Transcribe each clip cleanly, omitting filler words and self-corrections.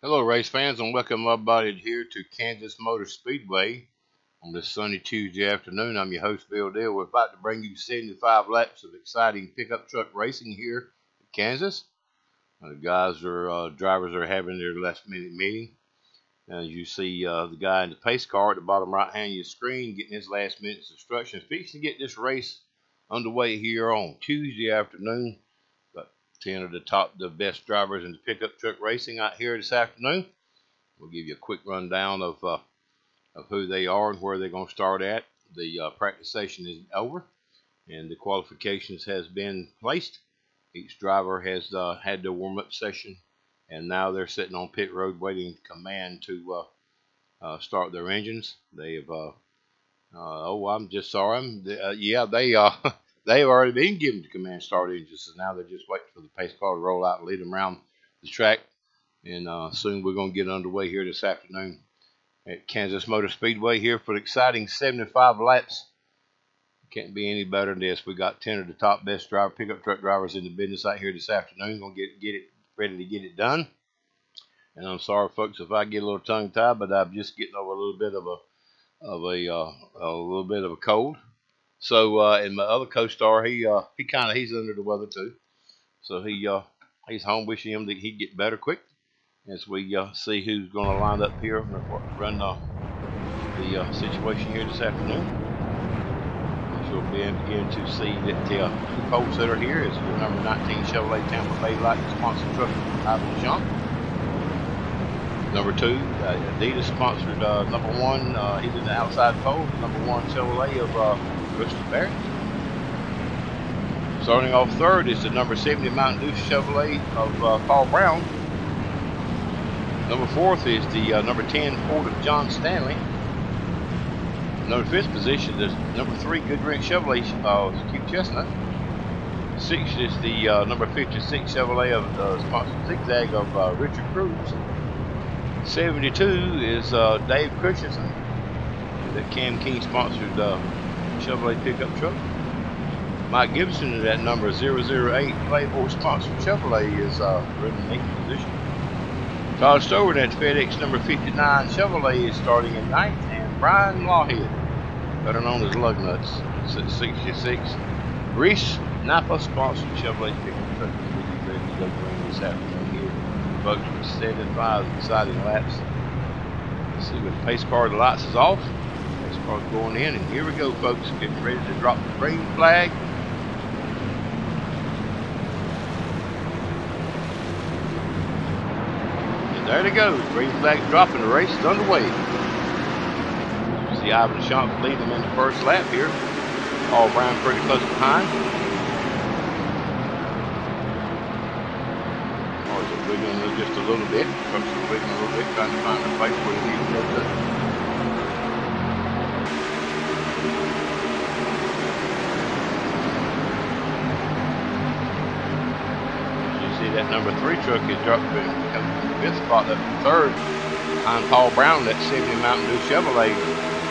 Hello race fans, and welcome everybody here to Kansas Motor Speedway on this sunny Tuesday afternoon. I'm your host Bill Dale. We're about to bring you 75 laps of exciting pickup truck racing here in Kansas. The drivers are having their last minute meeting. As you see the guy in the pace car at the bottom right hand of your screen getting his last minute's instructions, fixing to get this race underway here on Tuesday afternoon. 10 of the best drivers in the pickup truck racing out here this afternoon. We'll give you a quick rundown of who they are and where they're going to start at. The practice session is over and the qualifications has been placed. Each driver has had their warm-up session, and now they're sitting on pit road waiting command to start their engines. They have oh, I'm just sorry. They've already been given the command start engines, so now they're just waiting for the pace car to roll out and lead them around the track. And soon we're going to get underway here this afternoon at Kansas Motor Speedway here for the exciting 75 laps. Can't be any better than this. We got 10 of the top best pickup truck drivers in the business out here this afternoon. Going to get it ready to get it done. And I'm sorry, folks, if I get a little tongue-tied, but I'm just getting over a little bit of a cold. So, and my other co-star, he's under the weather too. So he's home, wishing him that he'd get better quick. As we see who's going to line up here and run the situation here this afternoon. As you'll begin to see that the pole sitter here is the number 19 Chevrolet Tampa Bay Light sponsored truck, Ivan Jump. Number 2, Adidas sponsored number 1. He's in the outside pole. Number 1 Chevrolet of Bristol Barrett. Starting off third is the number 70 Mountain Dew Chevrolet of Paul Brown. Number 4th is the number 10 Ford of John Stanley. Number 5th position is number 3 Goodrich Chevrolet Keith Chestnut. 6th is the number 56 Chevrolet of sponsored Zigzag of Richard Cruz. 72 is Dave Christensen, that Cam King sponsored Chevrolet pickup truck. Mike Gibson is at number 008 Playboy sponsored Chevrolet is running in 8th position. Todd Stoward at FedEx number 59 Chevrolet is starting in 9th, and Brian Lawhead, better known as Lugnuts, is at 66. Reese Napa sponsored Chevrolet pickup truck is ready to go green this afternoon here. Folks, with 75 exciting laps. Let's see, with the pace car, the lights is off. Pace car's going in, and here we go, folks. Getting ready to drop the green flag. And there they go. The green flag dropping. The race is underway. You see Ivan Champ lead them in the first lap here. Paul Brown pretty close behind. Wiggling just a little bit. Trucks are wiggling a little bit, trying to find a place where they need to go to. You see that number 3 truck is dropped to come from the 5th spot up to 3rd. Behind Paul Brown, that 70 Mountain Dew Chevrolet.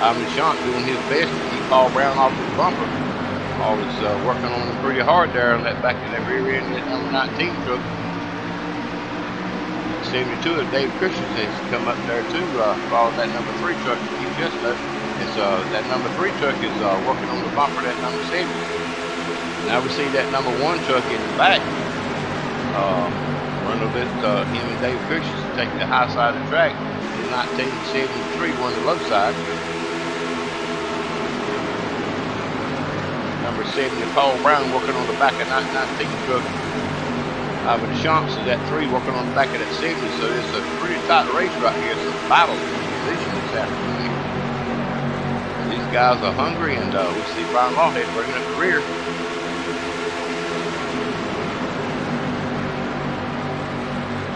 Ivan Champ doing his best to keep Paul Brown off the bumper. Paul is working on him pretty hard there on that back in that rear end of that number 19 truck. 72 of Dave Christensen has come up there too, following that number 3 truck to keep Chestnut. That number 3 truck is working on the bumper of that number 70. Now we see that number 1 truck in the back. Run a bit, him and Dave Christensen taking the high side of the track. In 1973 won the low side. Number 70 Paul Brown working on the back of 1919 truck. Ivan Champs is at 3 working on the back of that 70, so it's a pretty tight race right here. It's a battle position this afternoon. And these guys are hungry, and we see Brian Lawhead bringing up the rear.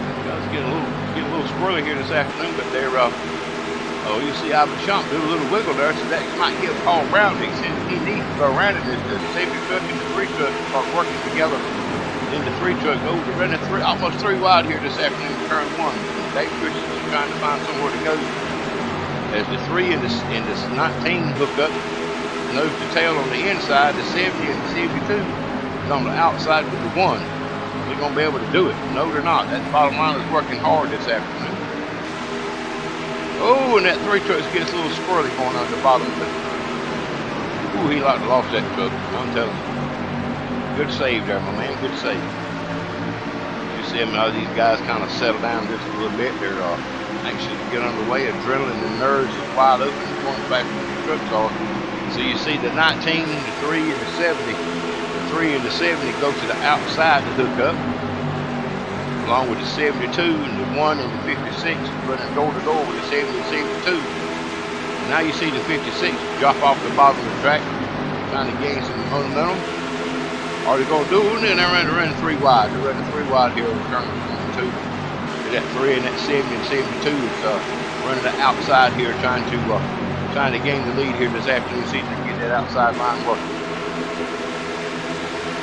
These guys getting a little squirrely here this afternoon, but they're you see Ivan Champ do a little wiggle there, so that might give Paul Brown he needs to go around it. The 70 truck and the 3 truck start working together. In the 3 truck goes to running almost 3 wide here this afternoon, turn 1. Dave Christensen is trying to find somewhere to go. As the 3 and this 19 hook up, nose to tail on the inside, the 70 and the 72 is on the outside with the 1. They're going to be able to do it. No, they're not. That bottom line is working hard this afternoon. Oh, and that 3 truck's getting a little squirrely going on the bottom of it. Ooh, he like lost that truck. I'm telling you. Good save there, my man. Good save. You see him, these guys kind of settle down just a little bit. They're actually get underway. Adrenaline and nerves is wide open. Going back to the trucks are. So you see the 19, the 3, and the 70. The 3 and the 70 go to the outside to hook up, along with the 72 and the 1 and the 56 running door to door with the 70 and 72. Now you see the 56 drop off the bottom of the track, trying to gain some momentum. Are they going to do it? And they're running 3 wide. They're running 3 wide here on turn 22. That 3 and that 70 and 72 is running the outside here, trying to gain the lead here this afternoon, see if they can get that outside line working.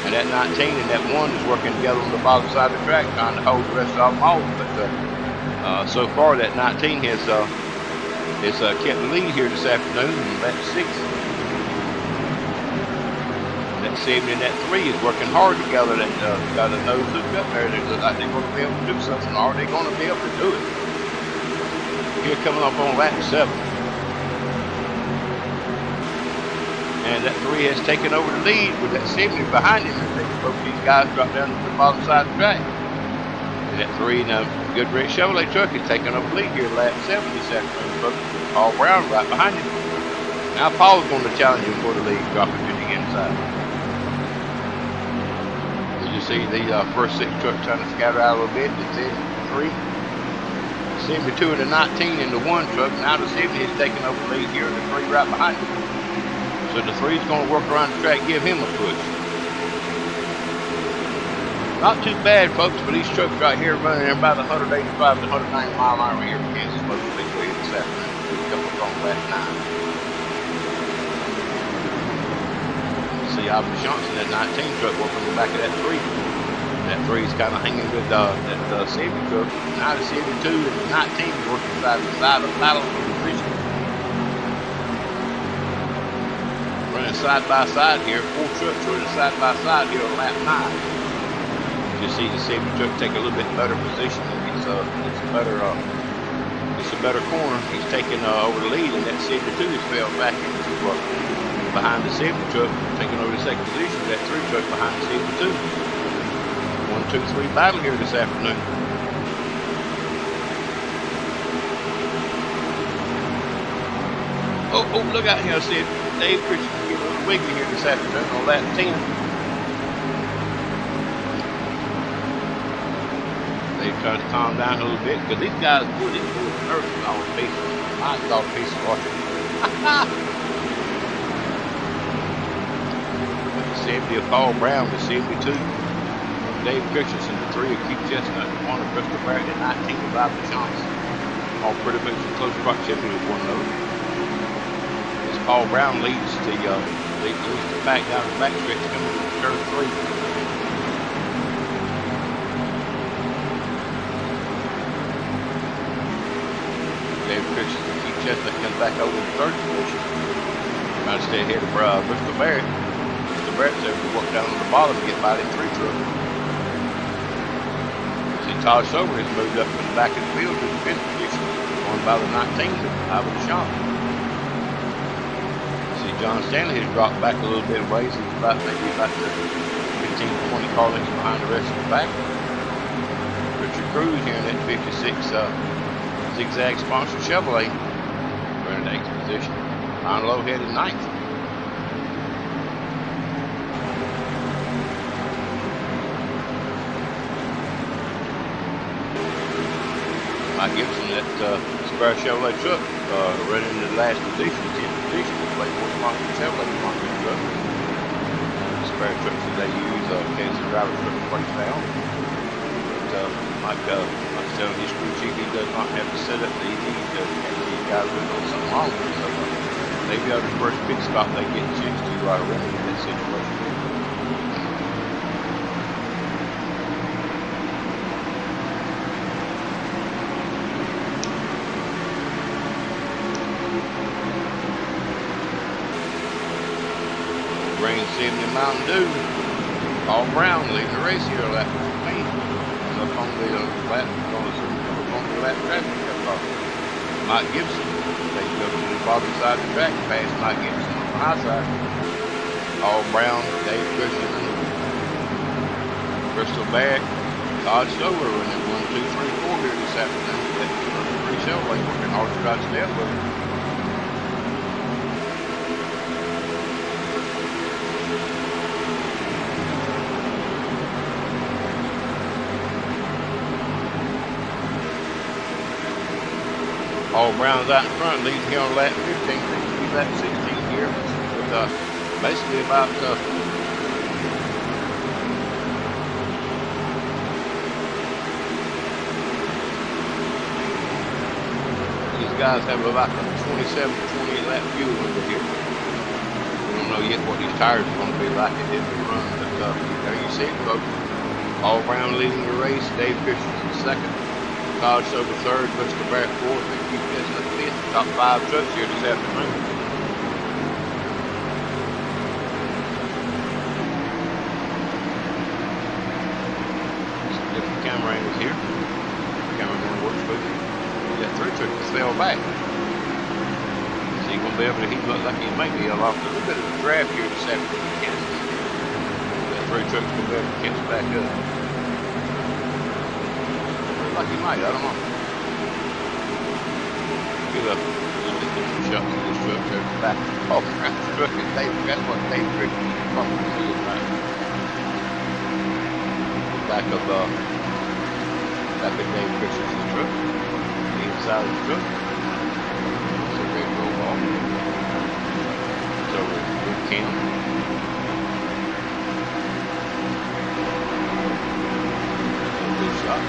And that 19 and that 1 is working together on the bottom side of the track, trying to hold the rest of them off. But so far, that 19 has kept the lead here this afternoon. And that 6, that 7 and that 3 is working hard together. That got a nose hooked up there. They look like they're going to be able to do something. Are they going to be able to do it? Here coming up on lap 7. And that 3 has taken over the lead with that 70 behind him. Both these guys drop down to the bottom side of the track. And that 3 now, good red Chevrolet truck is taking over the lead here lap 7 this afternoon, folks. Paul Brown right behind him. Now Paul's going to challenge him for the lead, dropping to the inside. As you see the first 6 trucks trying to scatter out a little bit. The 3, 72 and the 19 in the 1 truck. Now the 70 is taking over the lead here, and the 3 right behind him. So the 3 is going to work around the track, give him a push. Not too bad, folks, but these trucks right here running about 185 to 190 mile an hour here from Kansas Motor Speedway this afternoon. Couple on lap 9. See Albert Johnson, that 19 truck working on the back of that 3. That 3 is kind of hanging with that 70 truck. Now the 72 and the 19 is working side to side of battle for position. Running side by side here, 4 trucks running side by side here on lap 9. You see the 70 truck take a little bit better position. It's a better corner. He's taking over the lead, and that 72 is fell back into behind the 70 truck, taking over the second position. That 3 truck behind the 72. 1, 2, 3 battle here this afternoon. Oh, look out here, Sid. Dave Pritchard can get a little wiggly here this afternoon on lap 10. They're trying to calm down a little bit because these guys, boy, these boys are nervous all the pieces. I saw a piece of water. The 70 of Paul Brown, the 72. Dave Christensen, the 3 of Keith Chestnut, the 1 of Bristol Barrett, and 19 of Albert Johnson. All pretty much in close proximity with one another. Paul Brown leads the back down the back stretch coming to turn 3. David Christensen and Keith Chestnut comes back over in 3rd position. Trying to stay ahead of Bristol Barrett. Bristol Barrett's able to walk down on the bottom and get by them 3 trucks. See Todd Sober has moved up to the back of the field to the 5th position, going by the 19 of Albert Johnson. John Stanley has dropped back a little bit of ways. He's about the 15 to 20 car lengths behind the rest of the back. Richard Cruz here in that 56 zigzag sponsored Chevrolet running 8th position. Ryan Lowe headed 9th. Mike Gibson, that spare Chevrolet truck running in the last position, 10th position. Like Chevrolet truck. Spare trucks that they use, Kansas driver truck breaks down. But Mike telling his crew chief, he does not have to set up the ED to have these guys doing something wrong with it. So maybe out of the first pit stop they get a chance to remedy that situation. Rain 70 Mountain Dew. Paul Brown leading the race here lap 15. Up on the lap traffic. Mike Gibson. They go to the bottom side of the track, past Mike Gibson on the high side. All Brown, Dave Christian, Bristol Back, Todd Stover running 1, 2, 3, 4 here this afternoon. That's pretty show lane working hard to try to stay up with it. All Brown's out in front, leading here on lap 15, lap 16 here, with basically about these guys have about a 27 to 28 lap fuel over here. We don't know yet what these tires are going to be like at the end of the run, but there you see it, folks. All Brown leading the race, Dave Christensen second. Todd Stover third, Bristol Barrett fourth, and Keith Chestnut fifth. Top 5 trucks here this afternoon. Some different camera angles here. Cameraman works with it. We got 3 trucks that fell back. So he's going to be able to, he looks like he may be off a little bit of a draft here this afternoon in Kansas. That 3 trucks going to be able to catch back up. Like he might, I don't know. Get up a little bit different shots of this truck there at the back. Off around the truck, and that's what Dave Christian is probably seeing right. The back of Dave Christian's truck. The inside of the truck. It's a red roll ball. It's over with Cam. Good shot.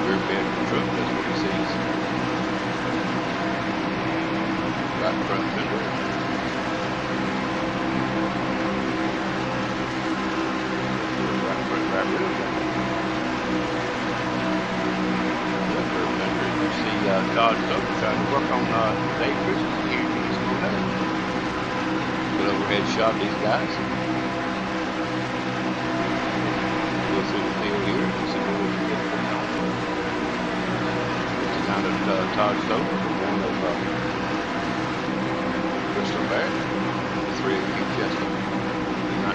Rear bed of the truck, that's what he sees. Right front fender. Right front, right rear. Left rear fender. You see Todd Stover trying to work on Dave Christensen here. He's going down. Good overhead shot of these guys. Go through the field here and see what we can get going on. Down at Todd Stover, one of Bristol Barrett, 3 of Keith Chestnut,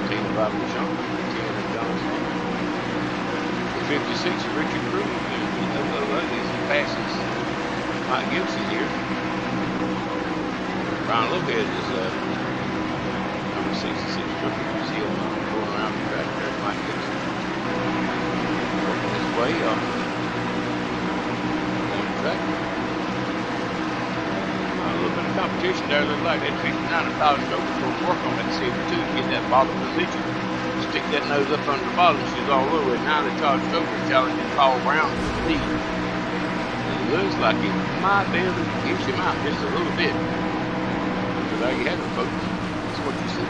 19 of Bobby Sean, 10 of John Smith, the 56 of Richard Cruz, and he passes Mike Gibson here. Brian Lopez is number 66 truck. You can see him going around the track. There's Mike Gibson. Working his way up. Track. A little bit of competition there. Looks like that 59 of Todd Stover going to work on that CV2 to get that bottom position. Stick that nose up under the bottom. She's all over it. Now that Todd Stover is challenging Paul Brown to the lead. It looks like it might be able to get him out just a little bit. So there you have it, folks. That's what you see.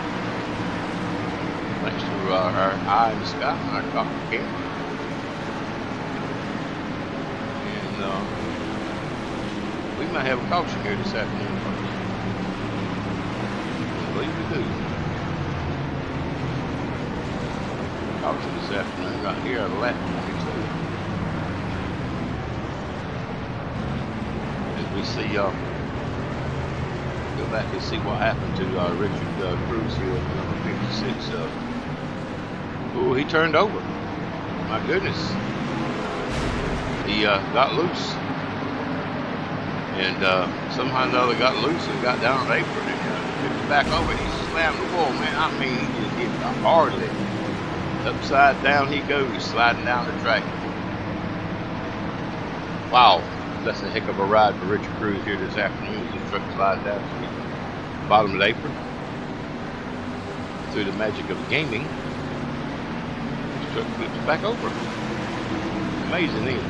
Thanks to our eye in the sky, our cockpit camera. And we might have a caution here this afternoon, folks. I believe we do. Caution this afternoon right here at lap 22. As we see, go back and see what happened to Richard Cruz here at number 56. Oh, he turned over. My goodness. He got loose. And somehow or another got loose and got down on the apron and picked back over. He slammed the wall, man. I mean, he just hit it hardly. Upside down he goes, sliding down the track. Wow, that's a heck of a ride for Richard Cruz here this afternoon. This truck slides down to the bottom of the apron. Through the magic of gaming, this truck flips back over. Amazing, isn't it?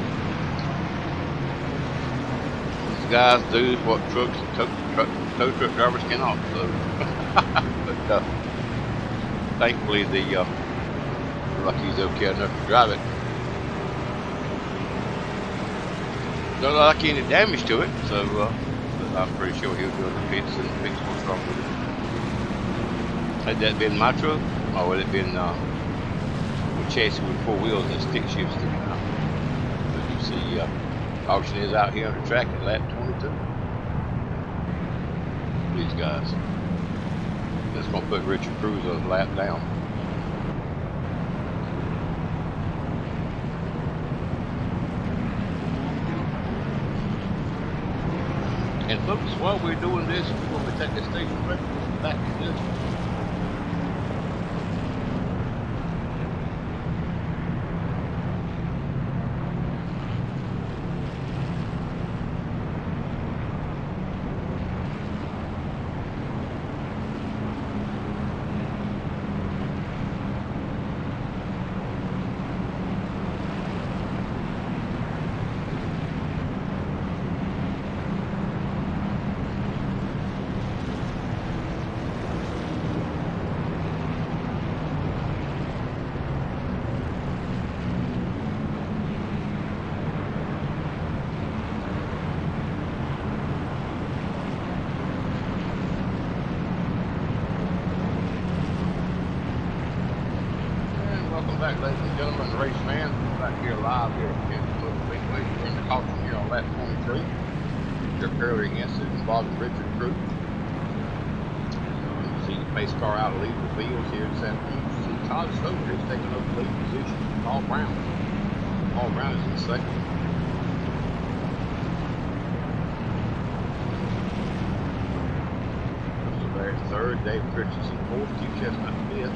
Guys do what trucks and tow truck drivers cannot. So, but thankfully, like he's okay enough to drive it. Don't like any damage to it, so I'm pretty sure he'll go to the pits and fix what's wrong with it. Had that been my truck, or would it been a chassis with 4 wheels and stick shifts sticking out? But you see. Caution is out here on the track at lap 22. These guys. That's going to put Richard Cruz a lap down. And folks, while we're doing this, we're going to take a station break. We'll be back in this. Back, ladies and gentlemen, race fans, we're back here live here at Speedway. We're in the caution here on lap 23. They're parallel against it involving Richard Cruz. You see the pace car out leading the fields here this afternoon. You see Todd Stoker is taking over the lead position. Paul Brown. Paul Brown is in second. There's third. Dave Christensen fourth. Q Chestnut fifth.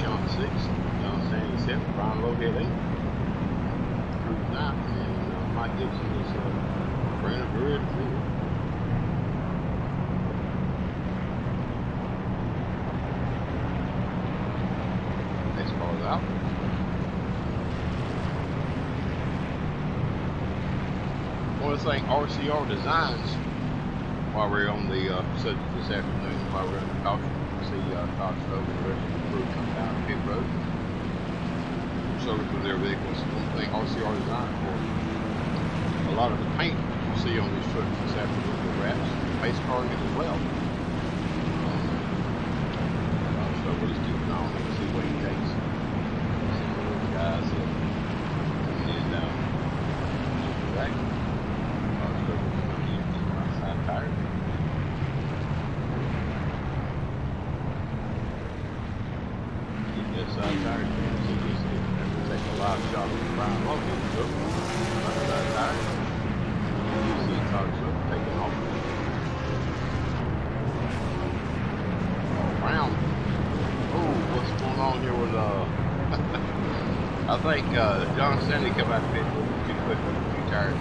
Sean 6, John Stanley 7, Brian Logan 8, Cruz 9, and Mike Gibson is Brandon Brewer at 4. Next car is out. I want to thank RCR Designs while we're on the subject this afternoon, while we're in the caution. See Todd Stoker and the rest of the crew come down pit road. Service with their vehicles. One thing RCR Design for a lot of the paint you see on these trucks this afternoon with wraps, pace carring it as well. Stoker is keeping on and see what he takes. See one of those guys coming in down the track. Todd Stoker is coming in with the outside tire. Side tire, see this here. Take a lot of shots of Brian Logan. Side tire. You see Todd Stoker taking off. Oh, Brown. Oh, what's going on here with I think John Stanley came out of pit too quick with a few tires.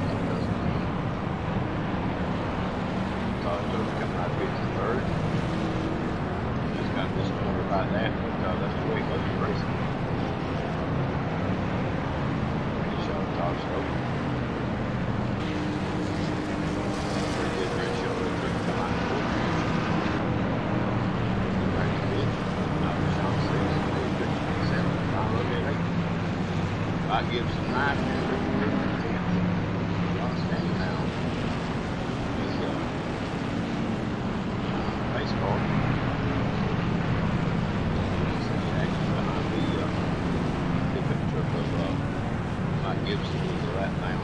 Todd Stoker coming out of pit to third. Just got disappointed about that, but that's the way it goes in racing. Pretty shot Todd Stoker. Pretty good race show. They're trying to come out in fourth position. Back to pit. Now for Sean 6, Dave Christensen 7, Brian Logan 8. Mike Gibson 9, and Rick Griffin 10. John Stanley now is pace car. Gibson is the lap down.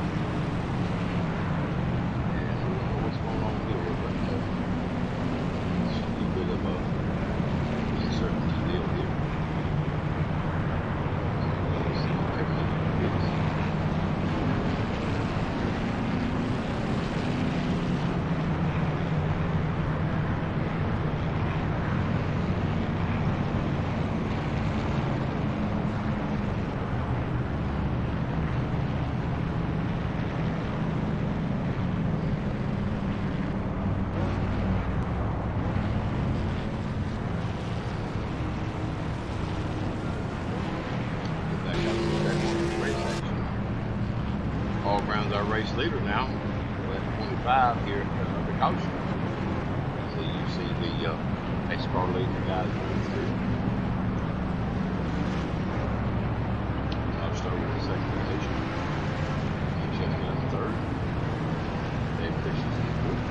And we don't know what's going on here, but it's a little bit of a uncertainty deal here. So we'll take a look at this. Paul Brown's our race leader now. We're at 25 here at the caution. So you see the pace car leader guys running through. Todd Stoker in second position. Q Chestnut in third. Dave Christensen in fourth.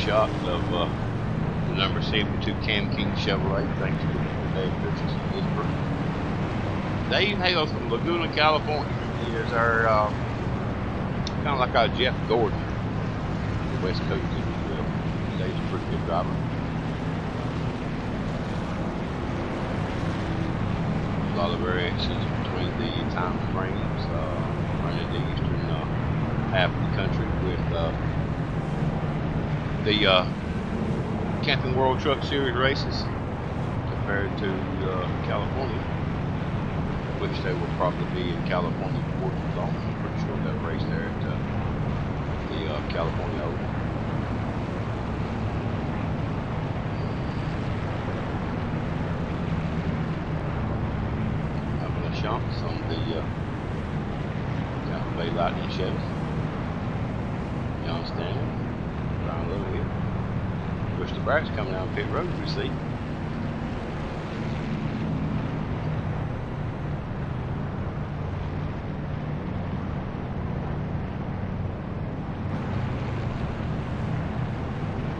shot of the number 72 Cam King Chevrolet. Thanks to Dave Richardson Gisbert. Dave hails from Laguna, California. He is our kind of like our Jeff Gordon, the West Coast, if you will. Dave's a pretty good driver. A lot of variations between the time frames, running the eastern half of the country with the Camping World Truck Series races compared to California, which they will probably be in California before too long. I'm pretty sure they'll race there at the California Open. Having a chance on the Tampa Bay Lightning Chevy. John Stanley, Brian Little here. Bush the Barrett's coming down pit road, we see.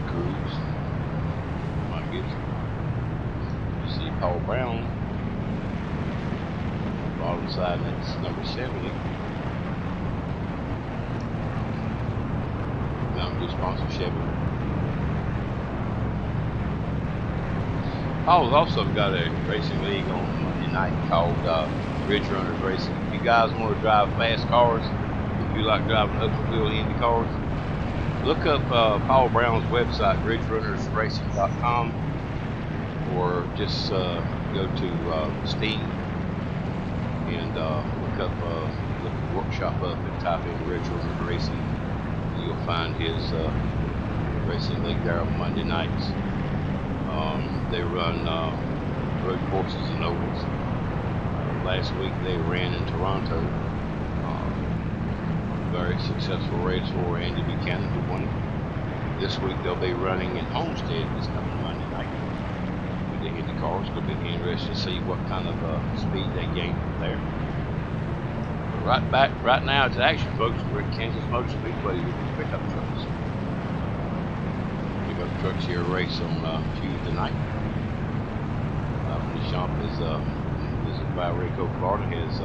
Cruz, Mike Gibson. You see Paul Brown, bottom side, that's number 70. Mountain Dew sponsor Chevy. Paul's also got a racing league on Monday night called Ridge Runners Racing. If you guys want to drive fast cars, if you like driving open wheel Indy cars, look up Paul Brown's website, ridgerunnersracing.com, or just go to Steam and look the workshop up and type in Ridge Runners Racing. You'll find his racing league there on Monday nights. They run road courses and ovals. Last week they ran in Toronto. Very successful race for Andy Buchanan, who won. This week they'll be running in Homestead this coming Monday night with the Indy cars. It's going to be interesting to see what kind of speed they gain from there. Right now it's action, folks. We're at Kansas Motor Speedway with the pickup trucks. Pickup trucks here race on Tuesday night. The shop is visited by Rico Florida, has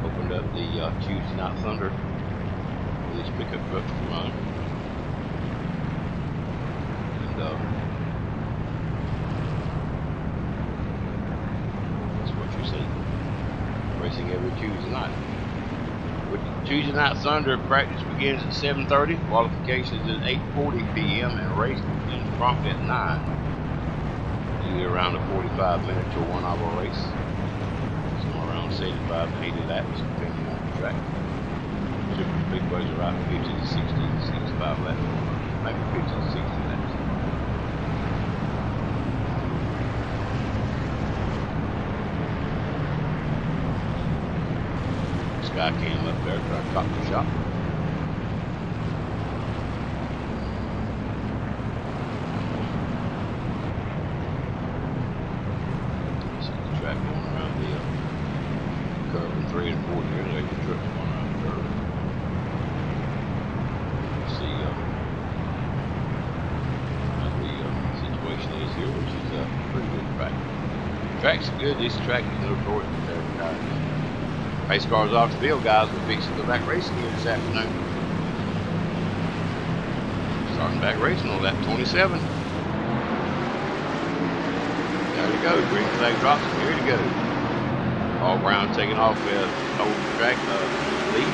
opened up the Tuesday Night Thunder for these pickup trucks to run. And that's what you see. Racing every Tuesday night. With Tuesday Night Thunder, practice begins at 7:30, qualifications at 8:40 p.m. and race begins promptly at 9. Usually around a 45-minute to a 1 hour race. Somewhere around 75 to 80 laps, depending on the track. Super speedways are about 50 to 60 to 65 laps, maybe 50 to 60 laps. Sky came up there to our top of the shop. See the track going around the curve in 3 and 4 here. There's the truck going around the curve. See how the situation is here, which is a pretty good track. Track's good. This track is no short to their guys. Race cars off the field, guys. We're fixing to go back racing here this afternoon. Starting back racing on lap 27. There we go. Green flag drops. Here to go. Paul Brown taking off with over the track lead.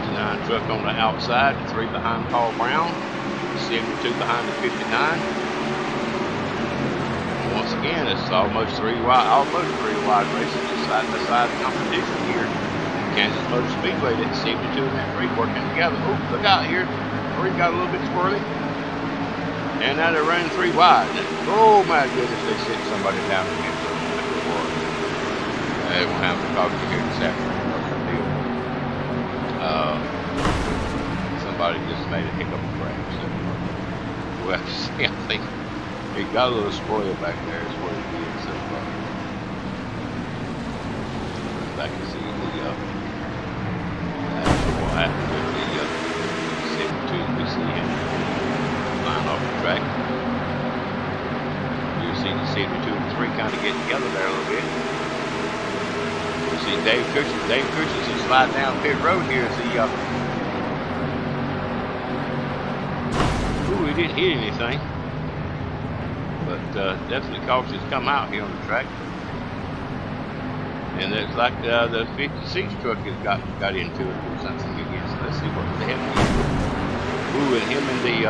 59 truck on the outside. The 3 behind Paul Brown. 72 behind the 59. Once again, it's almost three wide races, just side-by-side competition here. Kansas Motor Speedway, that 72 and that 3 working together. Oh, look out here. 3 got a little bit squirrely. And now they're running 3 wide. Oh my goodness, they sent somebody down again. They won't have to talk to you here this afternoon. Somebody just made a hiccup crash. Well, see, I think he got a little spoil back there, is what it is. So, back to see the actual what happened with the 72 kind of get together there a little bit. You see Dave Cushing. Dave Cushing's just sliding down pit road here as he ooh, he didn't hit anything, but definitely cautious come out here on the track. And it's like the 56 truck has got into it or something again. So let's see what the heck is. Ooh, and him in the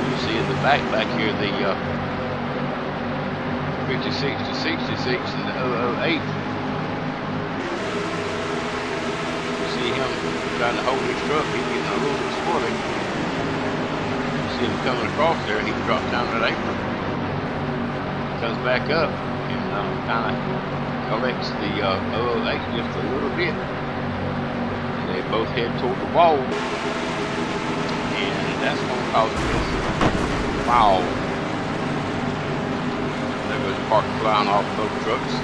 you see in the back here the 56 to 66 and the 008. You see him trying to hold his truck. He's getting a little bit squirrely. You see him coming across there, and he drops down that apron. Comes back up and kind of collects the 008 just a little bit. And they both head toward the wall. And that's going to cause this. Wow. There goes park flying off both trucks.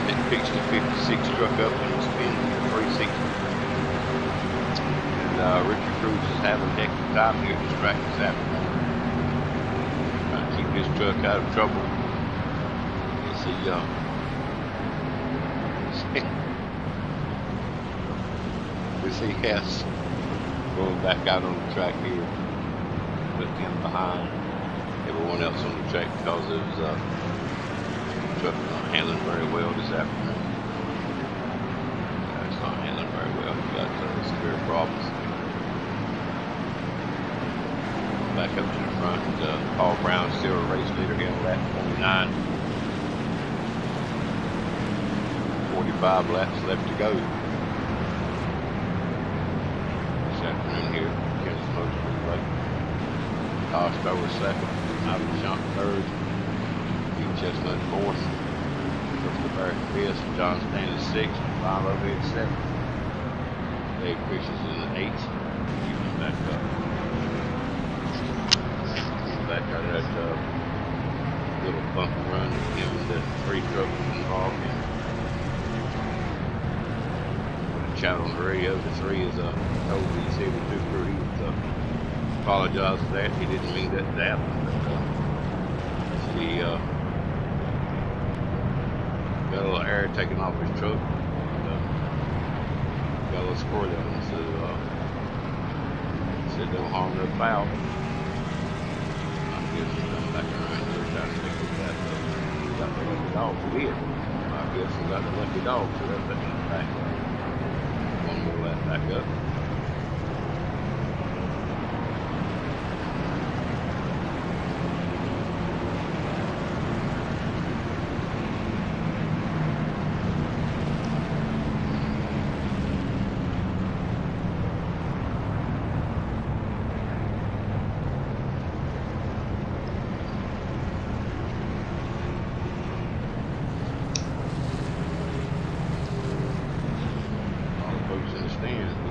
And it picks the 56 truck up and spins the 360. And Richard Cruz is having a heck of a time here at this track this afternoon. Trying to keep this truck out of trouble. You see Hess going back out on the track here, putting him behind everyone else on the track because his truck is not handling very well this afternoon. It's not handling very well. He's got severe problems. Back up to the front. Paul Brown still a race leader here on lap 29. 45 laps left to go. This afternoon here, Kansas Motor Speedway. Tosh Stower second, Ivan Shamp third, Pete Chestnut fourth, Christopher Barrett fifth, John Stanley sixth, Milo Head seventh, Dave Cushing's in the eighth. Keep him back up. Back out of that little bump and run, him and the three trucks involved in. Shout on the radio, the 3 is told the 72 crew he would apologize for that. He didn't mean that to happen, but he got a little air taken off his truck, and, got a little squirt on him, so said don't harm no foul. I guess he's coming back around here trying to stick with that. He got the lucky dog for it. I guess he got the lucky dog, so that's letting him back. One more lap back up.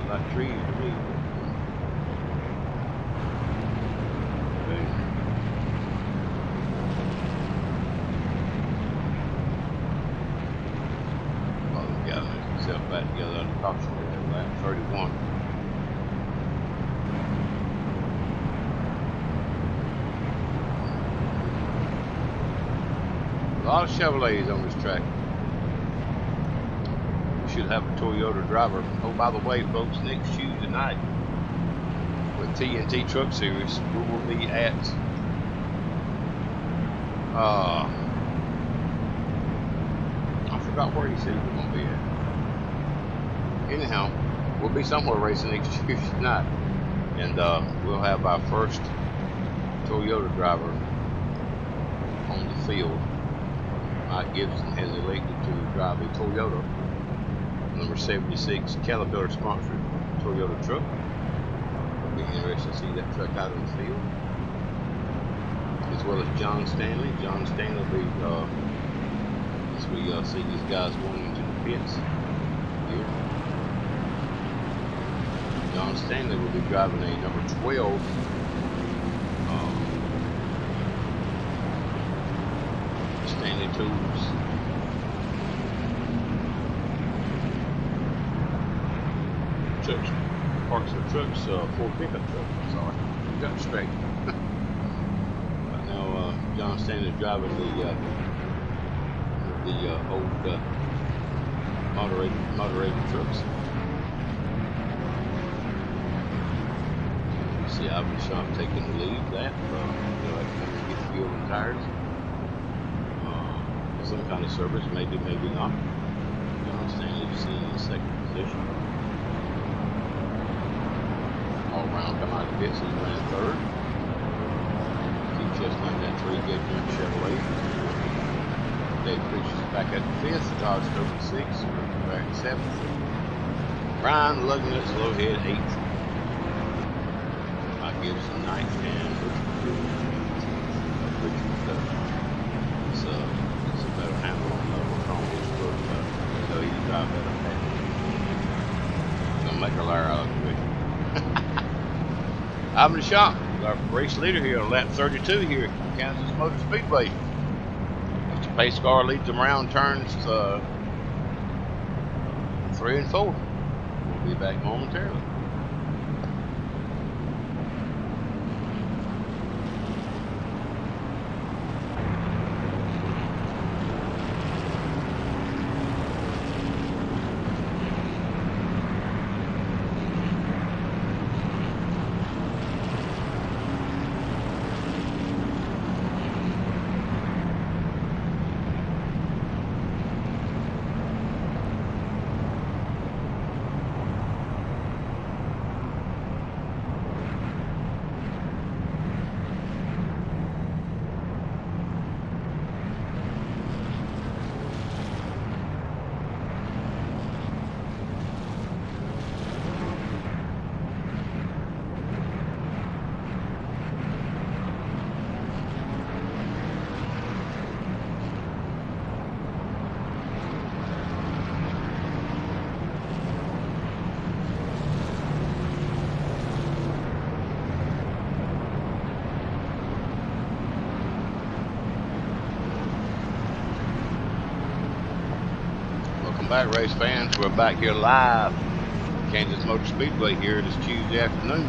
Like trees to me. Okay. Well, we got himself back together on the caution there, lap 31. A lot of Chevrolets on this track. Should have a Toyota driver. Oh, by the way, folks, next Tuesday night with TNT Truck Series, we will be at I forgot where he said we were going to be at. Anyhow, we'll be somewhere racing next Tuesday night, and we'll have our first Toyota driver on the field. Mike Gibson has elected to drive a Toyota number 76 Caterpillar sponsored Toyota truck. It'll be interesting to see that truck out on the field. As well as John Stanley. John Stanley will be, as we see these guys going into the pits here. John Stanley will be driving a number 12 Stanley Tools trucks, parts of trucks, Ford pickup truck. I'm sorry, got straight. Right now, John Stanley driving the old moderated trucks. You see Ivory Shop taking the lead. That like get fuel and tires. Some kind of service, maybe not. John Stanley seen in second position. All around come out of the pits, he's running third. Keep Chestnut that 3-gauge Chevrolet. Dave Fisher's back at the 5th, Dodge Stover 6th, back at 7th. Brian Lugnut's Lowhead 8th. Mike Gibson 9th, and Richard it's a better handle on what's on his foot, so he can drive better. Gonna make a liar out of it. Ivory Shop, our race leader here on lap 32 here at Kansas Motor Speedway. Mr. Pace car leads them around turns 3 and 4. We'll be back momentarily. Welcome back, race fans. We're back here live Kansas Motor Speedway here this Tuesday afternoon.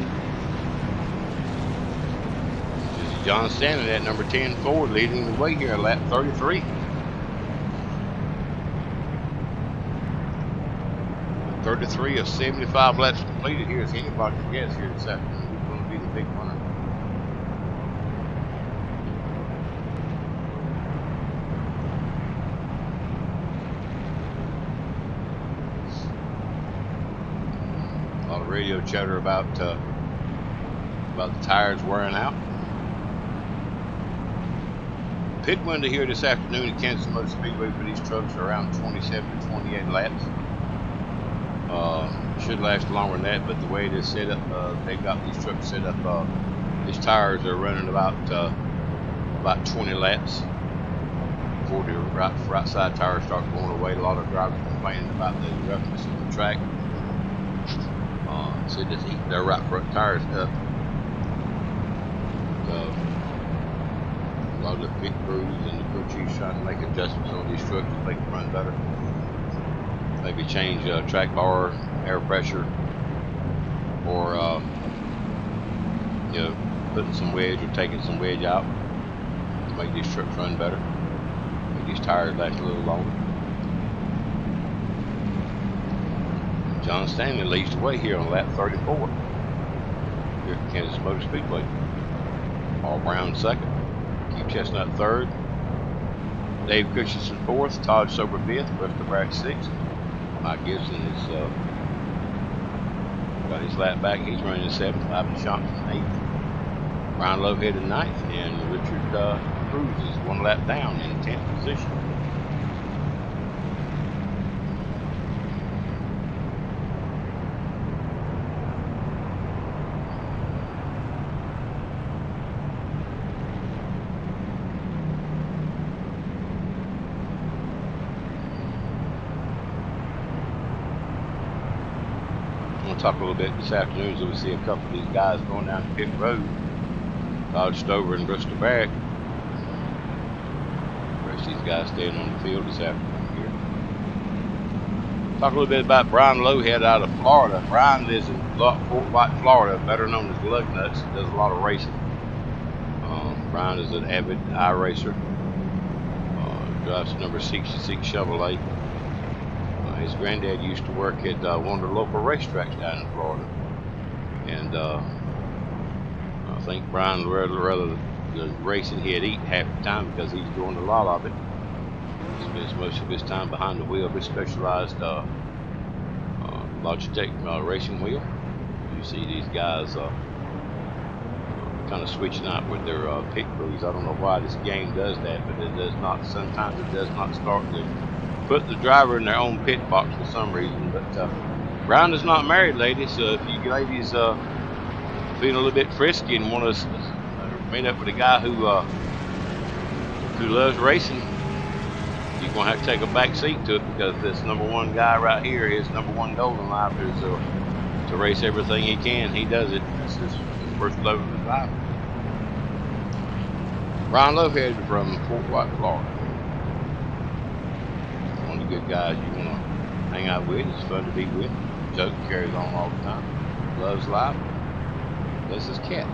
This is John Stanley at number 10 Ford leading the way here at lap 33. 33 of 75 laps completed here. As anybody can guess here this afternoon, who's going to be the big winner. A lot of radio chatter about the tires wearing out. Pit window here this afternoon at Kansas Motor Speedway for these trucks are around 27 to 28 laps. Should last longer than that, but the way it is set up, they got these trucks set up. These tires are running about 20 laps before the right side tires start going away. A lot of drivers complaining about the roughness of the track. So just eat their right front tires up. A lot of the pit crews and the crew chiefs trying to make adjustments on these trucks to make them run better. Maybe change track bar, air pressure, or you know, putting some wedge or taking some wedge out to make these trucks run better, make these tires last a little longer. John Stanley leads the way here on lap 34 here at Kansas Motor Speedway. Paul Brown second, Keith Chestnut third, Dave Christensen fourth, Todd Sober fifth, Buster Brack sixth. Mike Gibson is got his lap back. He's running in seventh. Ivan Johnson eighth. Brian Lovehead in ninth, and Richard Cruz is one lap down in 10th position. Talk a little bit this afternoon, so we see a couple of these guys going down the pit road. Todd Stover and Buster Barrett. The rest of these guys staying on the field this afternoon here. Talk a little bit about Brian Lovehead out of Florida. Brian lives in Fort White, Florida, better known as Lugnuts. Does a lot of racing. Brian is an avid iRacer. Drives a number 66 Chevrolet. His granddad used to work at one of the local racetracks down in Florida. And I think Brian would rather the racing he'd eat half the time because he's doing a lot of it. He spends most of his time behind the wheel of his specialized Logitech racing wheel. You see these guys kind of switching out with their pit crews. I don't know why this game does that, but it does not. Sometimes it does not start to put the driver in their own pit box for some reason. But Brian is not married, ladies. So if you ladies feeling a little bit frisky and want to meet up with a guy who loves racing, you're gonna have to take a back seat to it, because this #1 guy right here, his #1 goal in life is to race everything he can. He does it. This is his first love of his life. Brian Lovehead from Fort White, Florida. One of the good guys you want to hang out with. It's fun to be with. Joke carries on all the time. Loves life. That's his cat.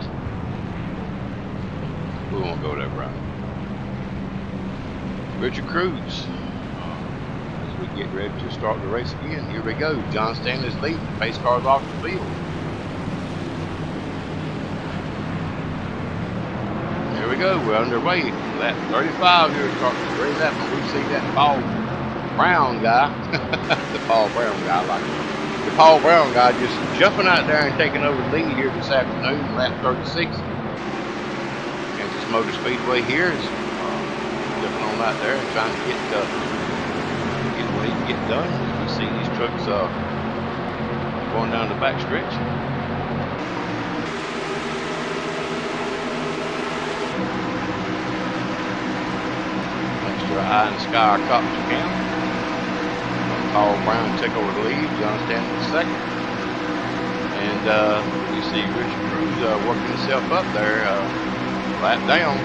We won't go there, Brian. Richard Cruz. As we get ready to start the race again, here we go. John Stanley's leading. Pace cars off the field. Here we go. We're underway. Lap 35 here. Starting to race that, but we see that Paul Brown guy. The Paul Brown guy. I like it. The Paul Brown guy just jumping out there and taking over the lead here this afternoon. Lap 36. Kansas Motor Speedway here is jumping on out there and trying to get what he can get done. You see these trucks going down the back stretch. Next to our eye in the sky, our copter cam. Paul Brown take over the lead. John Stanley second. And you see Richard Cruz working himself up there, lap down.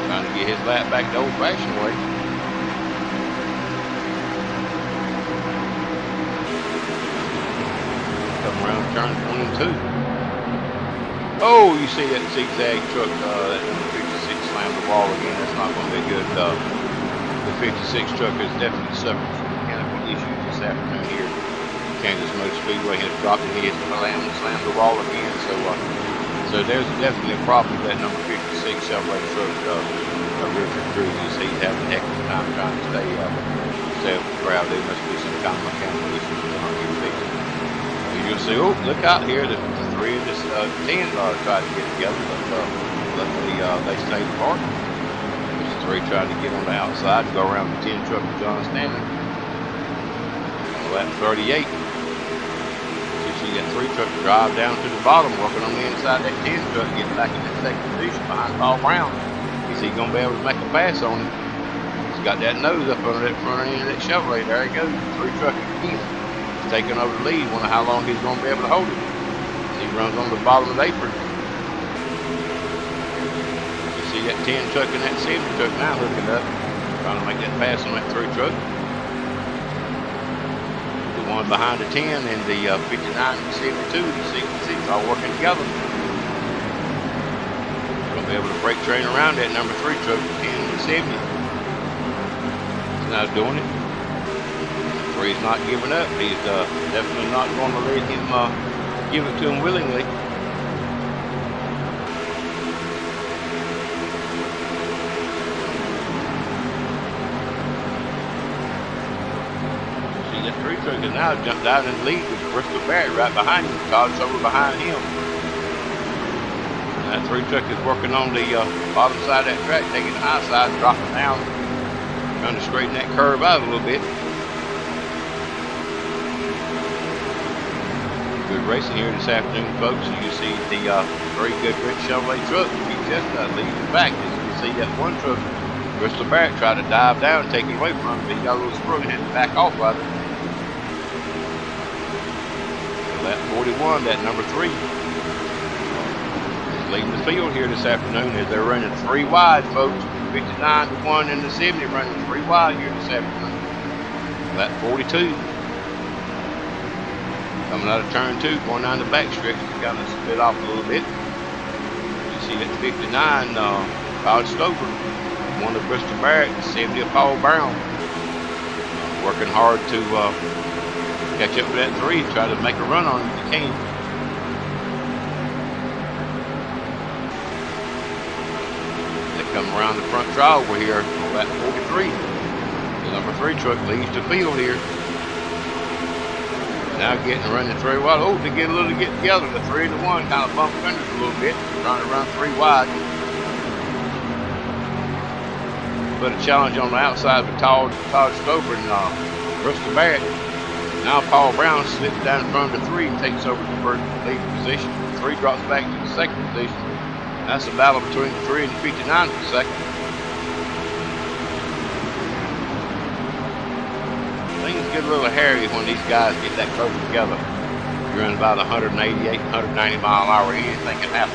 Trying to get his lap back the old-fashioned way. Come around turn 1 and 2. Oh, you see that zigzag truck, that number 56 slammed the wall again. That's not going to be good. The 56 truck is definitely suffering from mechanical issues this afternoon here. Kansas Motor Speedway has dropped and hit slammed the wall again. So there's definitely a problem with that number 56 Chevrolet truck. Richard Cruz, he's having a heck of a time trying to stay with the crowd. There must be some kind of mechanical issues going on here. You'll see, oh, look out here, the 3 of this 10 tried to get together, but luckily they stayed apart. There's 3 trying to get on the outside to go around the 10 truck with John Stanley. Lap 38. You see that 3 truck drive down to the bottom, working on the inside of that 10 truck, getting back in that second position behind Paul Brown. Is he going to be able to make a pass on him? He's got that nose up under that front end of that Chevrolet. There he goes. 3 truck again. He's taking over the lead. Wonder how long he's going to be able to hold it. He runs on the bottom of the apron. You see that 10 truck and that 70 truck now hooking up, trying to make that pass on that 3 truck. The one behind the 10 and the 59 and 72, you see it's all working together. Going to be able to break train around that number 3 truck, the 10 and the 70. He's not doing it. 3's not giving up. He's definitely not going to let him give it to him willingly. See that 3 truck has now jumped out in the lead with Bristol Barrett right behind him. Todd's over behind him. And that 3 truck is working on the bottom side of that track, taking the high side, dropping down, trying to straighten that curve out a little bit. Good racing here this afternoon, folks. You see the very good red Chevrolet truck. He just leading back. As you can see, that 1 truck, Bristol Barrett, tried to dive down and take it away from him, but he got a little screw and had to back off of it. Lap 41, that number 3, is leading the field here this afternoon as they're running 3 wide, folks. 59, the 1, and the 70 running 3 wide here this afternoon. Lap 42. Coming out of turn 2, going down the back stretch, to kind of split off a little bit. You See that 59, Todd Stover, one of Bristol Barrett, 70 of Paul Brown. Working hard to catch up with that 3, try to make a run on him if you can. They come around the front driveway here on that 43. The number 3 truck leads the field here. Now getting running 3 wide. Oh, they get together. The 3 and the 1 kind of bump fenders a little bit. Trying to run 3 wide. Put a challenge on the outside with Todd Stover and Bristol Barrett. Now Paul Brown slips down in front of the 3 and takes over the first lead position. The 3 drops back to the second position. That's a battle between the 3 and the 59 for second. Things get a little hairy when these guys get that close together. You're running about 188, 190 mile an hour. Anything can happen.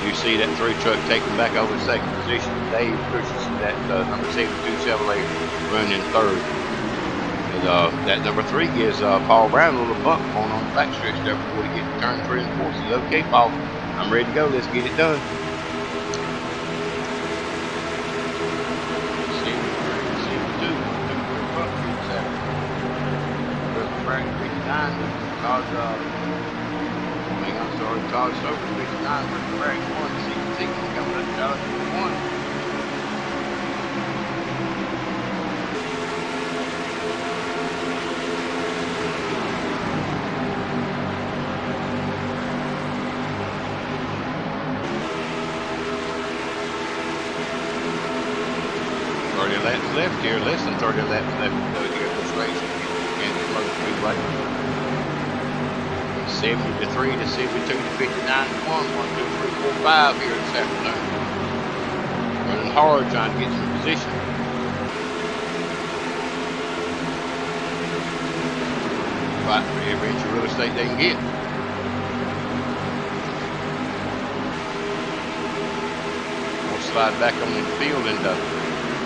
You see that 3 truck taking back over the second position. Dave pushes that number 72 Chevrolet running in third. And, that number 3 gives Paul Brown a little bump on the backstretch there before he gets to turn 3 and 4. Says, okay, Paul, I'm ready to go. Let's get it done. Todd Stover, 59, Bristol Barrett 1, CNT coming up, Charlie 1. Laps left here, less than 30 laps left to go here this race. Kansas Motor Speedway. 70 to 3 to 72 to 59 to 1, 1, 2, 3, 4, 5 here this afternoon. Running hard, trying to get some position. Fight for every inch of real estate they can get. We'll slide back on the field and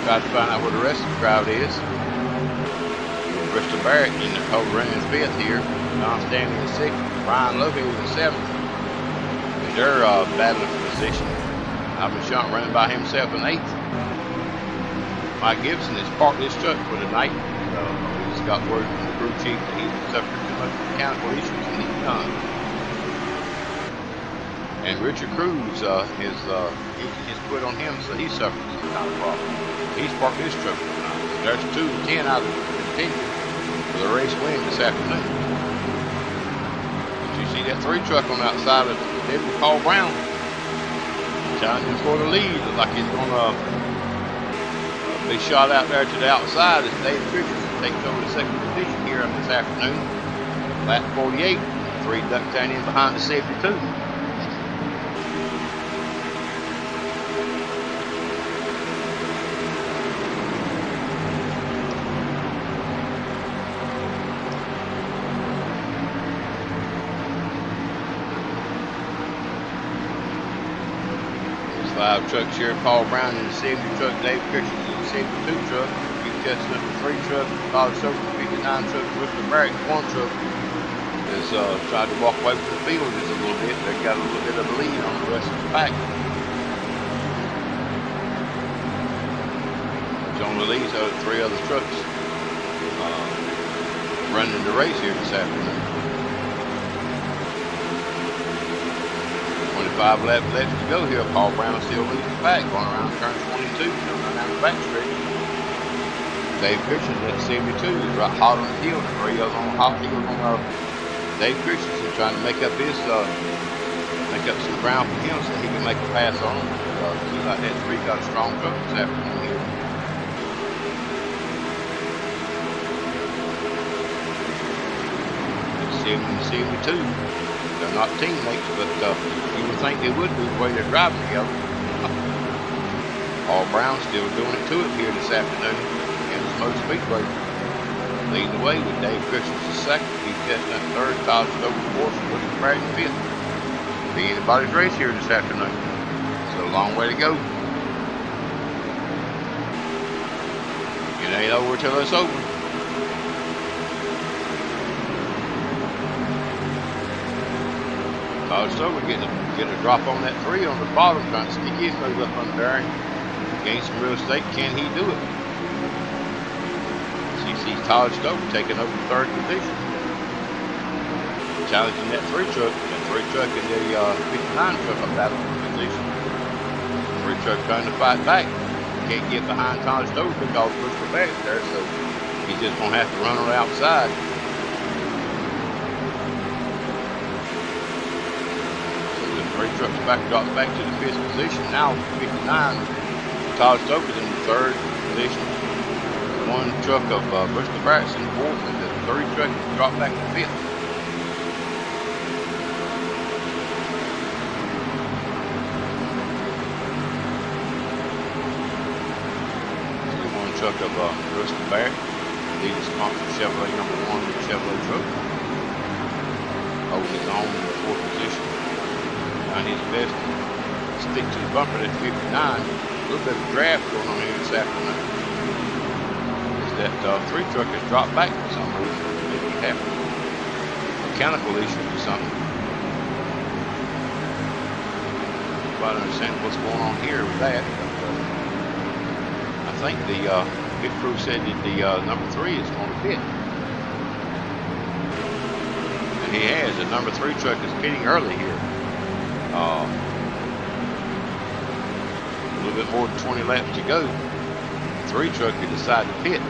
try to find out where the rest of the crowd is. Bristol Barrett in the running 5th here. Don Stanley in 6th. Brian Lovey in 7th. And they're battling for position. Alvin Shunt running by himself in 8th. Mike Gibson has parked his truck for the night. He's got word from the crew chief that he's suffered too much mechanical issues and he's done. And Richard Cruz his quit on him, so he suffered some kind of problem. He's parked his truck for the night. There's 2 and 10 out of the contention for the race win this afternoon. But you see that 3 truck on the outside of David Paul Brown challenging for the lead. Looks like he's going to be shot out there to the outside as Dave Christensen takes over the second position here this afternoon. Lap 48, 3 duck down in behind the 72. Five trucks here, Paul Brown in the 70 truck, Dave Christensen in the 72 truck, Hugh Chestnut in the 3 truck, Todd Stover in the 59 truck, Bristol Barrett in the 1 truck has tried to walk away from the field just a little bit. They've got a little bit of a lead on the rest of the pack. John Lee, so 3 other trucks running the race here this afternoon. 25 laps left to go here. Paul Brown still leads the pack, going around turn 22, coming down the back stretch. Dave Christensen at 72 is right hot on the heel. The 3 of them on hot heels on Dave Christensen trying to make up some ground for him so he can make a pass on him. Seems like that 3 got a strong truck this afternoon here. It's 70 and 72. They're not teammates, but you would think they would be the way they're driving together. Paul Brown still doing it to it here this afternoon. Kansas Motor Speedway leading the way with Dave Christensen second. He's Chestnut third, Todd Stover fourth, and Bristol Barrett fifth. Be anybody's race here this afternoon. It's a long way to go. It ain't over till it's over. Todd Stover getting Getting a drop on that 3 on the bottom, trying to stick his nose up under there. Gain some real estate. Can he do it? So you see Todd Stover taking over 3rd position. Challenging that 3 truck. That 3 truck and the 59 truck up out of position. 3 truck trying to fight back. Can't get behind Todd Stover because Bristol Barrett's there, so he's just going to have to run on the outside. Trucks drops back to the 5th position. Now 59. Todd Stoker's in the 3rd position. 1 truck of Bristol Barrett's in 4th, and the 3 truck dropped back to 5th. Truck of Bristol Barrett, leading sponsor Chevrolet #1 Chevrolet truck, holding his own in the 4th position. Trying his best to stick to the bumper at 59. A little bit of draft going on here this afternoon. Is that 3 truck has dropped back for some reason. Maybe he had a mechanical issue or something. I don't understand what's going on here with that. I think the pit crew said that the number 3 is going to pit. And he has. The number 3 truck is pitting early here. A little bit more than 20 laps to go. The 3 truck could decide to pit.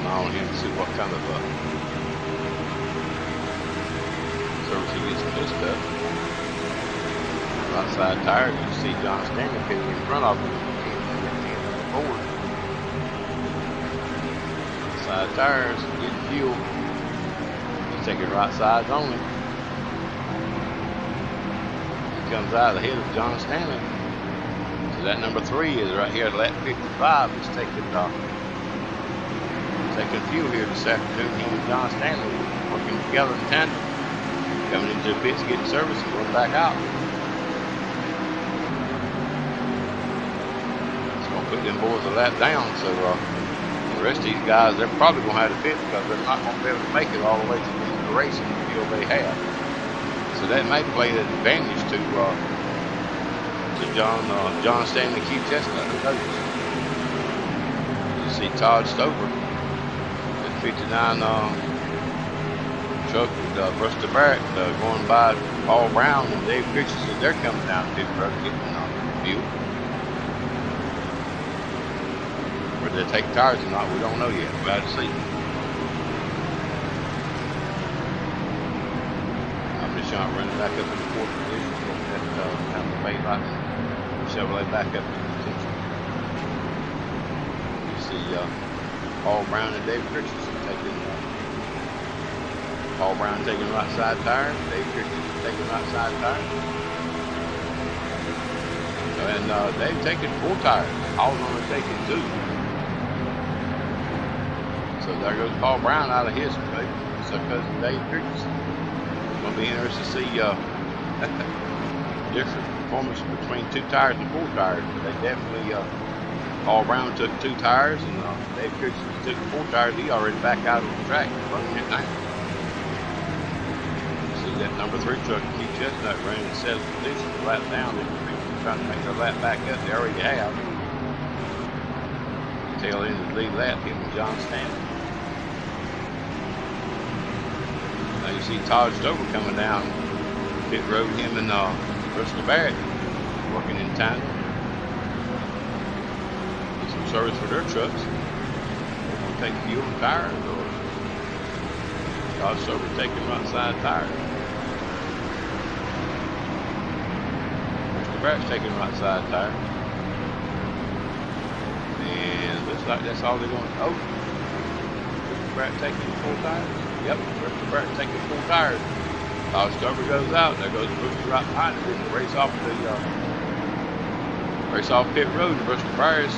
On here to see what kind of service he gets from this stuff. Right side tires, you see John Stanley pitting in front of him. Forward. Side tires, getting fuel. He's taking right sides only. He comes out ahead of John Stanley. So that number 3 is right here at lap 55. He's taking fuel here this afternoon. Him and John Stanley working together in tandem, coming into the pits, getting service, and going back out. It's going to put them boys a lap down. So the rest of these guys, they're probably going to have to pit because they're not going to be able to make it all the way to the end of the race in the field they have. So that may play an advantage to John Stanley, Keith Chestnut. Who knows? You see Todd Stover. 59 truck with Bristol Barrett going by Paul Brown and Dave Christensen. They're coming down pit road getting fuel. Whether they take tires or not, we don't know yet. We'll have to see. I'm just trying to run it back up in the 4th position. That the main light Chevrolet back up in the attention. You see Paul Brown and Dave Christensen Paul Brown taking right side tire, Dave Christensen taking right side tire. And Dave taking 4 tires, Paul's only taking 2. So there goes Paul Brown out of his so cousin Dave Christensen. It's going to be interesting to see different performance between 2 tires and 4 tires. They definitely Paul Brown took 2 tires and Dave Christensen took 4 tires. He already back out on the track, running it now. See that number 3 truck, Keith Chestnut, ran in 7th position, lap down. They're trying to make their lap back up. They already have. Tail end of the lead lap, him and John Stanley. Now you see Todd Stover coming down pit road, him and Bristol Barrett working in tandem. Service for their trucks. They're going to take fuel and tires, or Todd Stover taking right side tires. Mr. Barrett's taking right side tire. And looks like that's all they're going to. Oh, Mr. Barrett taking 4 tires. Yep, Mr. Barrett taking 4 tires. Todd Stover goes out. There goes Bristol right behind him. They race off pit road to Bristol Barrett.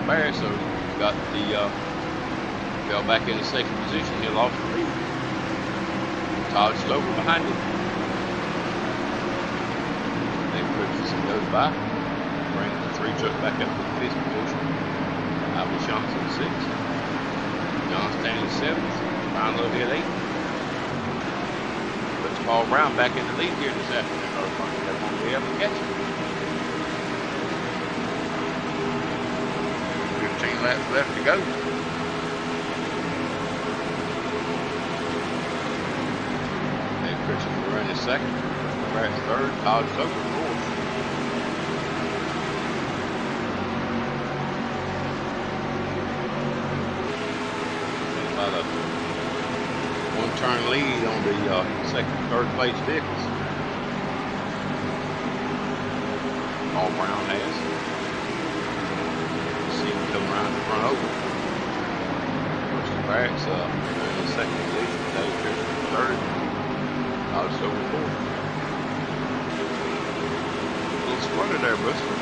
Barrett, so got the fell back in the 2nd position. He lost the lead. Todd Stover behind him. by. Brings the 3 truck back up to the 5th position. Albert Johnson 6th. John Stanley 7th. Ryan Love at 8th. Puts Paul Brown back in the lead here this afternoon. They're going to be able to catch him. 15 laps left to go. Dave Christensen running second. Brad's third. Todd Stoker fourth. About a 1-turn lead on the second, third place vehicles. Paul Brown has. See him come around the front over. Brad's in the second position. Dave Christensen third. Todd Stoker fourth. Splutter there, Bristol.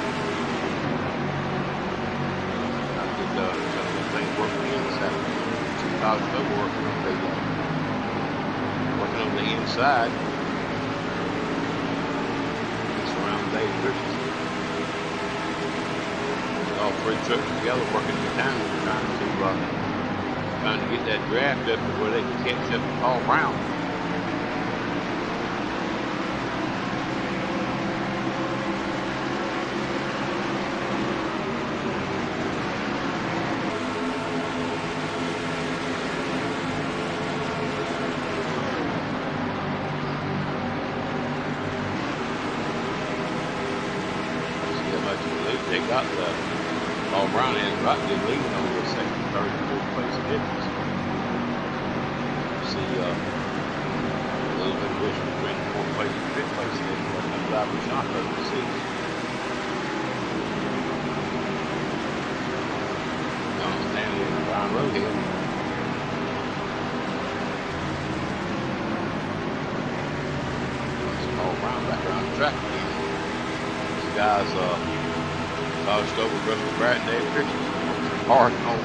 I did some things working in this afternoon. Todd Stoker working on the inside. It's around Dave Christensen. All 3 trucks together working in tandem, trying to get that draft up to where they can catch up to Paul Brown. They got Paul Brown has got the lead on the second, third, and fourth place difference. See a little bit of difference between the fourth place and fifth place difference. That's driver shot over the seats. John Stanley and Brian Roadhead. That's Paul Brown back around the track again. These guys Todd Stoker, Russell Pratt, and Dave Christensen hard on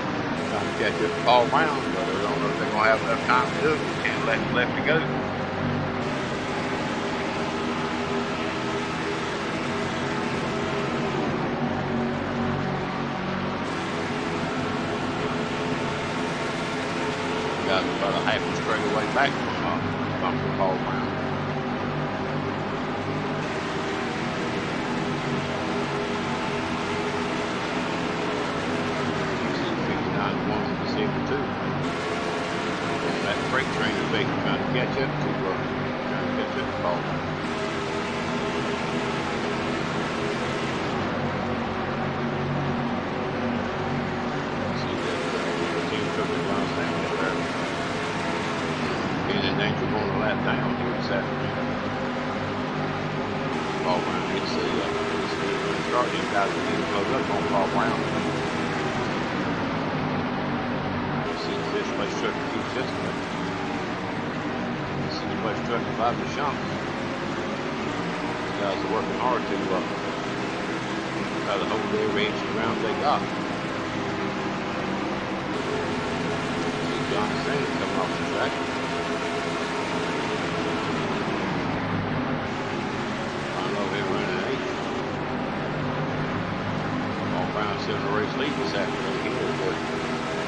trying to catch up to Paul Brown, but they don't know if they're going to have enough time to do it. 10 laps left to go. Got about a half a straightaway back from Paul Brown. Freight train is basically trying to catch up to Paul. See that the team took it down there. Being in danger going a lap down here this afternoon. Paul Brown gets the start. These guys are getting close up on Paul Brown. See this much truck keeps this way. Much truck and Bob Deschamps. These guys are working hard to try to hold every inch of ground they got. See John Stanley coming off the track. I know they're running 8th. Paul Brown still in the race lead this afternoon here, but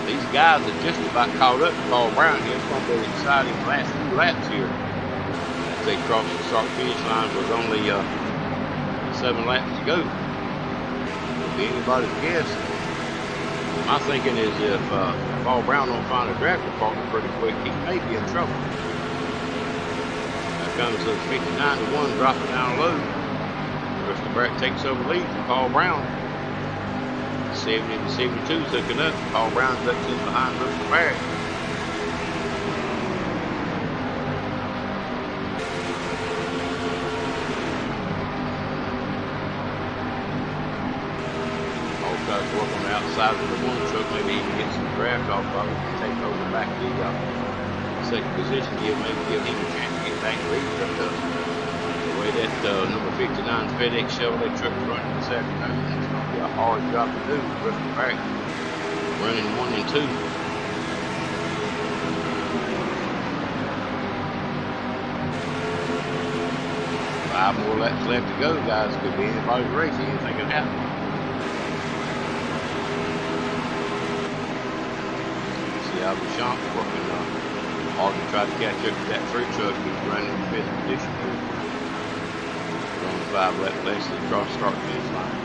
these guys are just about caught up to Paul Brown here. It's going to be an exciting last few laps here. They crossed the start finish line with only 7 laps to go. It'll be anybody's guess. My thinking is if Paul Brown don't find a drafter partner pretty quick, he may be in trouble. That comes to 59 to 1 dropping down low. Rusty Brett takes over lead from Paul Brown. 70 to 72 is hooking up. Paul Brown's up in behind Rusty Brett. Work on the outside of the one truck, maybe he can get some draft off of it and take over back the second position. Maybe give him a chance to get back to lead. The way that number 59 FedEx Chevrolet truck running this afternoon, it's going to be a hard job to do. Rusty Bragg running 1 and 2. 5 more laps left to go, guys. Could be anybody's race. Anything can happen. You see Albert Champ working hard to try to catch up to that fruit truck. He's running in 5th position here. Only 5 laps left to the cross start finish line.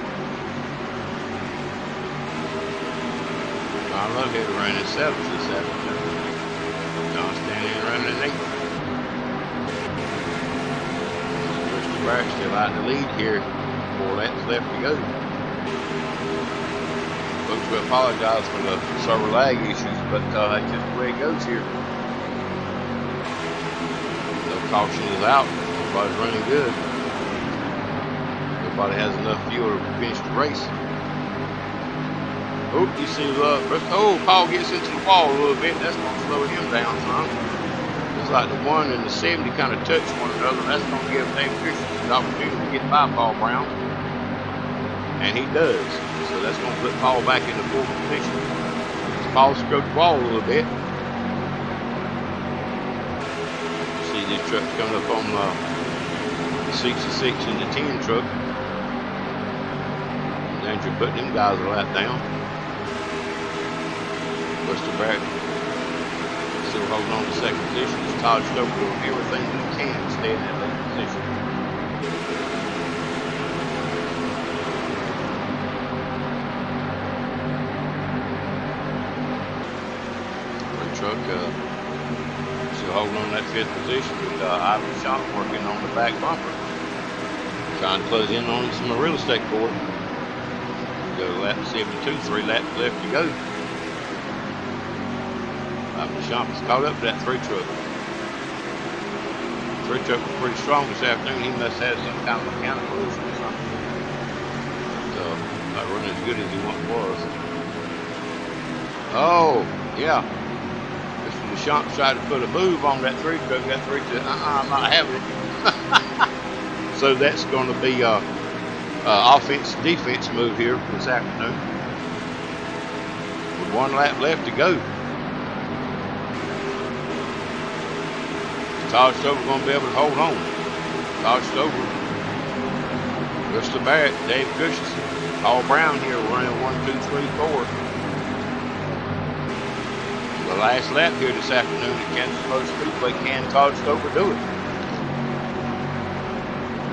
I love here to run in 7th this afternoon. John standing running in 8th. Barrett still out in the lead here. 4 laps left to go. Folks, we apologize for the server lag issues, but that's just the way it goes here. No caution is out. Everybody's running good. Everybody has enough fuel to finish the race. Oh, you see Paul gets into the wall a little bit. That's going to slow him down some. It's like the 1 and the 70 kind of touch one another. That's going to give Dave Christian an opportunity to get by Paul Brown. And he does. So that's going to put Paul back in the 4th position. Paul stroked the wall a little bit. See this truck coming up on the 66 and the 10 truck. Danger putting them guys a lap down. Buster Barrett still holding on to 2nd position. It's Todd Stoker doing everything he can to stay in that late position. The truck still holding on that 5th position with Ivan Shaw working on the back bumper. Trying to close in on some real estate for it. Go to lap 72, 3 laps left to go. Champ is caught up to that 3 truck. 3 truck was pretty strong this afternoon. He must have some kind of mechanical issue or something. So, not running as good as he once was. Oh, yeah. Mr. Deschamps tried to put a move on that 3 truck. That 3 truck, I'm not having it. So that's going to be offense-defense move here this afternoon. With 1 lap left to go. Todd Stover going to be able to hold on. Todd Stover, Buster Barrett, Dave Christensen, Paul Brown here running 1, 2, 3, 4. The last lap here this afternoon at Kansas Motor Speedway. Can Todd Stover do it?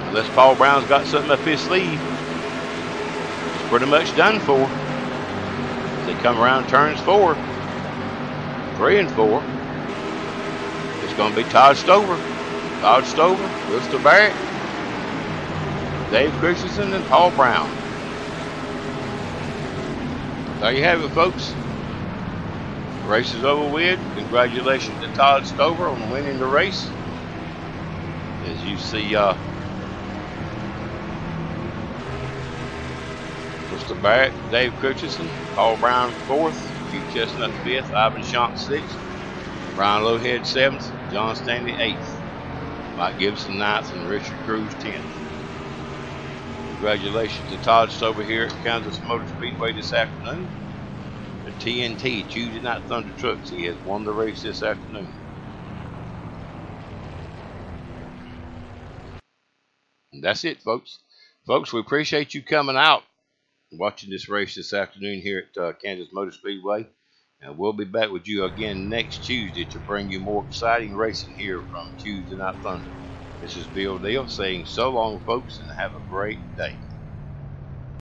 Unless Paul Brown's got something up his sleeve, it's pretty much done for. They come around turns 4, 3 and 4. It's going to be Todd Stover, Buster Barrett, Dave Christensen, and Paul Brown. There you have it, folks. The race is over with. Congratulations to Todd Stover on winning the race. As you see, Buster Barrett, Dave Christensen, Paul Brown 4th, Keith Chestnut 5th, Ivan Champ 6th, Brian Lowhead 7th, John Stanley 8th, Mike Gibson 9th, and Richard Cruz 10th. Congratulations to Todd Stover here at Kansas Motor Speedway this afternoon. The TNT, Tuesday Night Thunder Trucks. He has won the race this afternoon. And that's it, folks. Folks, we appreciate you coming out and watching this race this afternoon here at Kansas Motor Speedway. And we'll be back with you again next Tuesday to bring you more exciting racing here from Tuesday Night Thunder. This is Bill Dale saying so long, folks, and have a great day.